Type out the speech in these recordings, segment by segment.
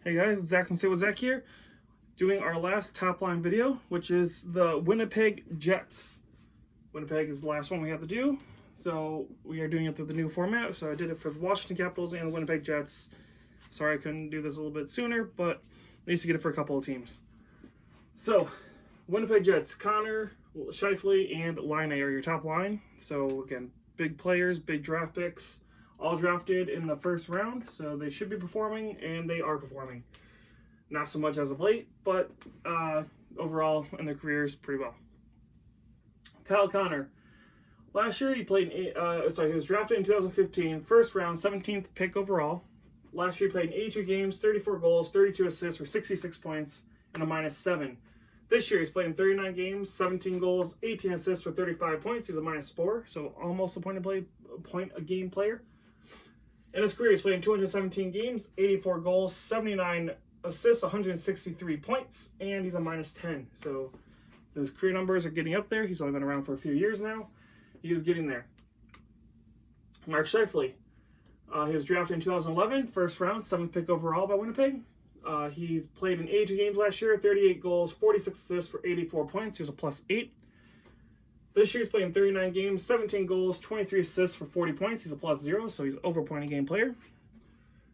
Hey guys, it's Zach from Say What Zach here, doing our last top line video, which is the Winnipeg Jets. Winnipeg is the last one we have to do, so we are doing it through the new format. So I did it for the Washington Capitals and the Winnipeg Jets. Sorry I couldn't do this a little bit sooner, but at least to get it for a couple of teams. So, Winnipeg Jets, Connor, Scheifele, and Laine are your top line. So again, big players, big draft picks. All drafted in the first round, so they should be performing, and they are performing. Not so much as of late, but overall in their careers, pretty well. Kyle Connor. Last year he played, he was drafted in 2015, first round, 17th pick overall. Last year he played in 82 games, 34 goals, 32 assists for 66 points, and a -7. This year he's played in 39 games, 17 goals, 18 assists for 35 points. He's a -4, so almost a point a game player. In his career, he's played in 217 games, 84 goals, 79 assists, 163 points, and he's a -10. So his career numbers are getting up there. He's only been around for a few years now. He is getting there. Mark Scheifele. He was drafted in 2011, first round, 7th pick overall by Winnipeg. He's played in 82 games last year, 38 goals, 46 assists for 84 points. He was a +8. This year he's playing 39 games, 17 goals, 23 assists for 40 points. He's a +0, so he's over point a game player,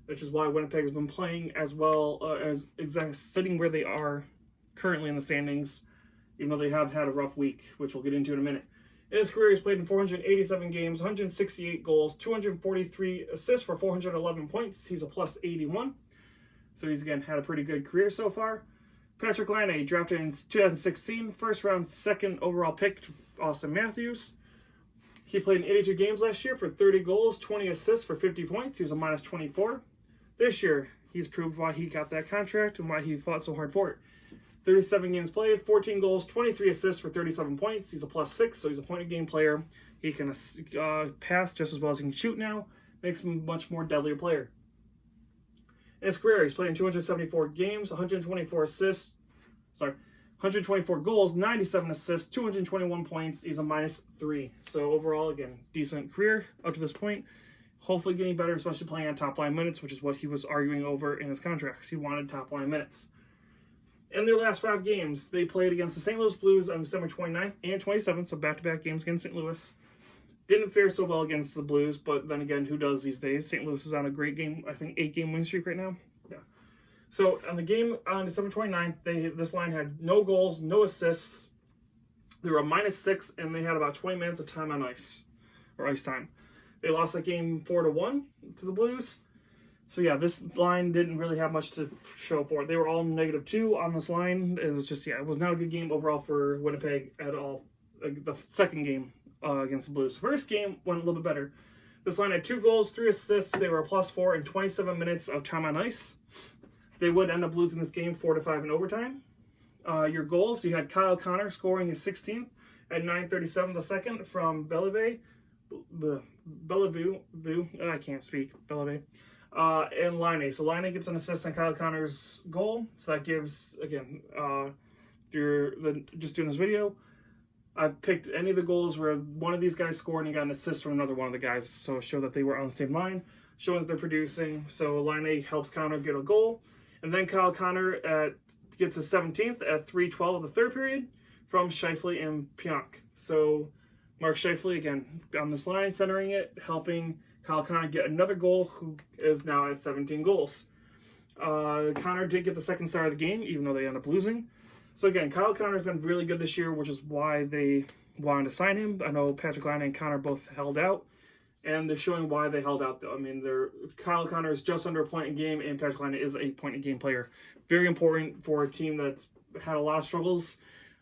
which is why Winnipeg has been playing as well as exactly sitting where they are currently in the standings, even though they have had a rough week, which we'll get into in a minute. In his career, he's played in 487 games, 168 goals, 243 assists for 411 points. He's a +81, so he's again had a pretty good career so far. Patrick Laine, drafted in 2016, first round, 2nd overall pick to Austin Matthews. He played in 82 games last year for 30 goals, 20 assists for 50 points. He was a -24. This year, he's proved why he got that contract and why he fought so hard for it. 37 games played, 14 goals, 23 assists for 37 points. He's a +6, so he's a point-a-game player. He can pass just as well as he can shoot now. Makes him a much more deadlier player. In his career, he's played in 274 games, 124 goals, 97 assists, 221 points. He's a -3. So overall, again, decent career up to this point. Hopefully getting better, especially playing on top-line minutes, which is what he was arguing over in his contracts. He wanted top-line minutes. In their last 5 games, they played against the St. Louis Blues on December 29th and 27th, so back-to-back games against St. Louis. Didn't fare so well against the Blues, but then again, who does these days? St. Louis is on a great game, I think 8-game win streak right now. Yeah. So on the game on December 29th, this line had no goals, no assists. They were a -6, and they had about 20 minutes of time on ice, or ice time. They lost that game 4-1 to the Blues. So yeah, this line didn't really have much to show for it. They were all -2 on this line. It was just, it was not a good game overall for Winnipeg at all. The second game against the Blues. First game went a little bit better. This line had 2 goals, 3 assists. They were a +4 in 27 minutes of time on ice. They would end up losing this game 4-5 in overtime. Your goals, you had Kyle Connor scoring his 16th at 9:37 the second from Bellevue. I can't speak. Bellevue. And Laine. So Laine gets an assist on Kyle Connor's goal. So that gives, again, just doing this video, I've picked any of the goals where one of these guys scored and he got an assist from another one of the guys. So show that they were on the same line, showing that they're producing. So Laine helps Connor get a goal. And then Kyle Connor gets his 17th at 3:12 of the third period from Scheifele and Pionk. So Mark Scheifele, again, on this line, centering it, helping Kyle Connor get another goal, who is now at 17 goals. Connor did get the second star of the game, even though they ended up losing. So again, Kyle Connor's been really good this year, which is why they wanted to sign him. I know Patrick Laine and Connor both held out, and they're showing why they held out, though. I mean, Kyle Connor is just under a point a game, and Patrick Laine is a point a game player. Very important for a team that's had a lot of struggles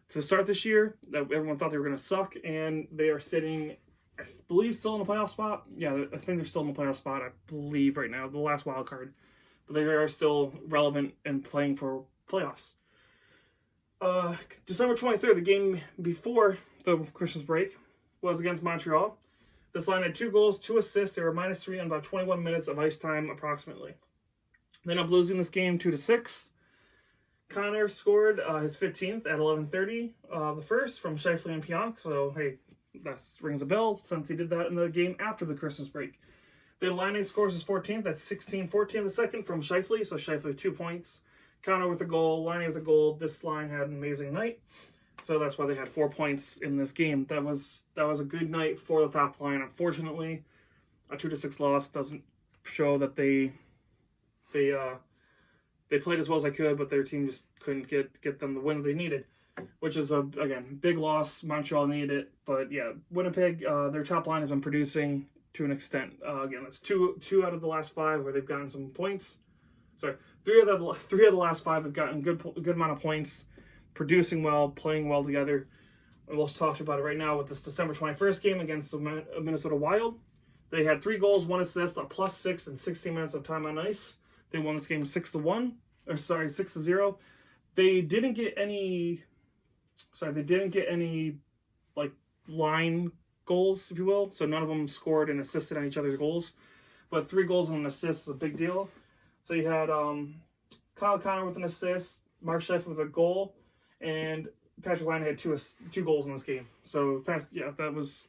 to start this year, that everyone thought they were going to suck, and they are sitting, I believe, still in a playoff spot. Yeah, I think they're still in a playoff spot, I believe, right now, the last wild card. But they are still relevant and playing for playoffs. December 23rd, the game before the Christmas break, was against Montreal. This line had 2 goals, 2 assists. They were -3 on about 21 minutes of ice time, approximately. They ended up losing this game 2-6. Connor scored his 15th at 11:30 the first from Scheifele and Pionk. So, hey, that rings a bell since he did that in the game after the Christmas break. The line A scores is 14th. That's 16-14 the second from Scheifele. So Scheifele 2 points. Connor with a goal. Line A with a goal. This line had an amazing night. So that's why they had 4 points in this game. That was a good night for the top line. Unfortunately, a 2-6 loss doesn't show that they played as well as they could, but their team just couldn't get them the win they needed, which is again big loss. Montreal needed it, but yeah, Winnipeg, their top line has been producing to an extent. Again, that's two out of the last 5 where they've gotten some points. Sorry, three of the last 5 have gotten good amount of points, producing well, playing well together. And we'll talk about it right now with this December 21st game against the Minnesota Wild. They had 3 goals, 1 assist, a +6 in 16 minutes of time on ice. They won this game 6-0. They didn't get any. They didn't get any like line goals, if you will. So none of them scored and assisted on each other's goals. But 3 goals and an assist is a big deal. So you had Kyle Connor with an assist, Mark Scheifele with a goal, and Patrick Laine had 2 goals in this game. So yeah, that was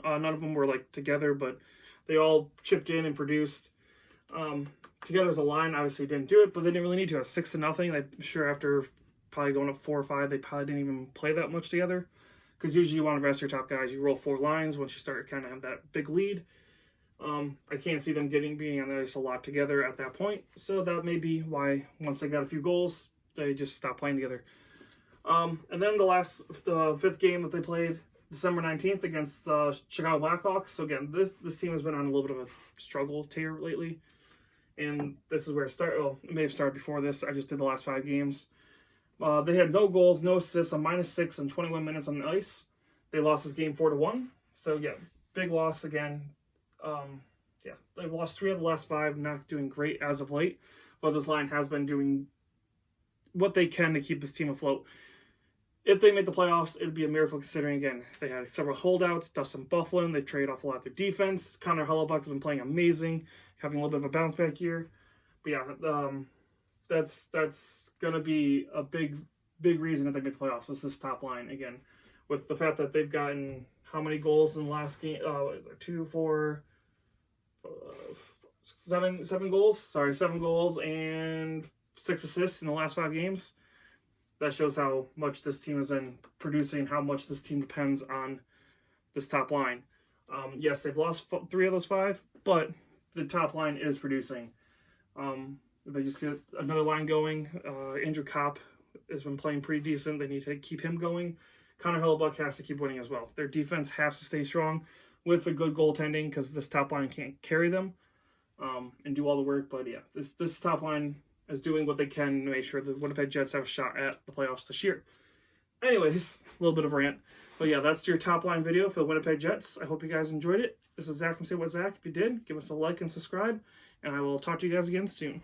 none of them were like together, but they all chipped in and produced. Together as a line, obviously didn't do it, but they didn't really need to. 6-0. I'm sure after probably going up 4 or 5, they probably didn't even play that much together. Because usually you want to rest your top guys. You roll 4 lines once you start kind of have that big lead. I can't see them being on the ice a lot together at that point. So that may be why once they got a few goals, they just stopped playing together. And then the 5th game that they played, December 19th against the Chicago Blackhawks. So again, this team has been on a little bit of a struggle tier lately. And this is where it started. Well, it may have started before this. I just did the last 5 games. They had no goals, no assists, a -6 in 21 minutes on the ice. They lost this game 4-1. So yeah, big loss again. Yeah, they've lost 3 of the last 5, not doing great as of late. But this line has been doing what they can to keep this team afloat. If they made the playoffs, it would be a miracle considering, again, they had several holdouts. Dustin Byfuglien, they traded off a lot of their defense. Connor Hellebuyck has been playing amazing, having a little bit of a bounce back year. But yeah, that's going to be a big reason that they make the playoffs. Is this top line, again, with the fact that they've gotten how many goals in the last game? 2, 4, 7 goals. Sorry, 7 goals and 6 assists in the last 5 games. That shows how much this team has been producing, how much this team depends on this top line. Yes, they've lost 3 of those 5, but the top line is producing. If they just get another line going, Andrew Kopp has been playing pretty decent. They need to keep him going. Connor Hellebuyck has to keep winning as well. Their defense has to stay strong with a good goaltending because this top line can't carry them and do all the work. But yeah, this top line is doing what they can to make sure the Winnipeg Jets have a shot at the playoffs this year. Anyways, a little bit of a rant. But yeah, that's your top line video for the Winnipeg Jets. I hope you guys enjoyed it. This is Zach from Say What Zach. If you did, give us a like and subscribe. And I will talk to you guys again soon.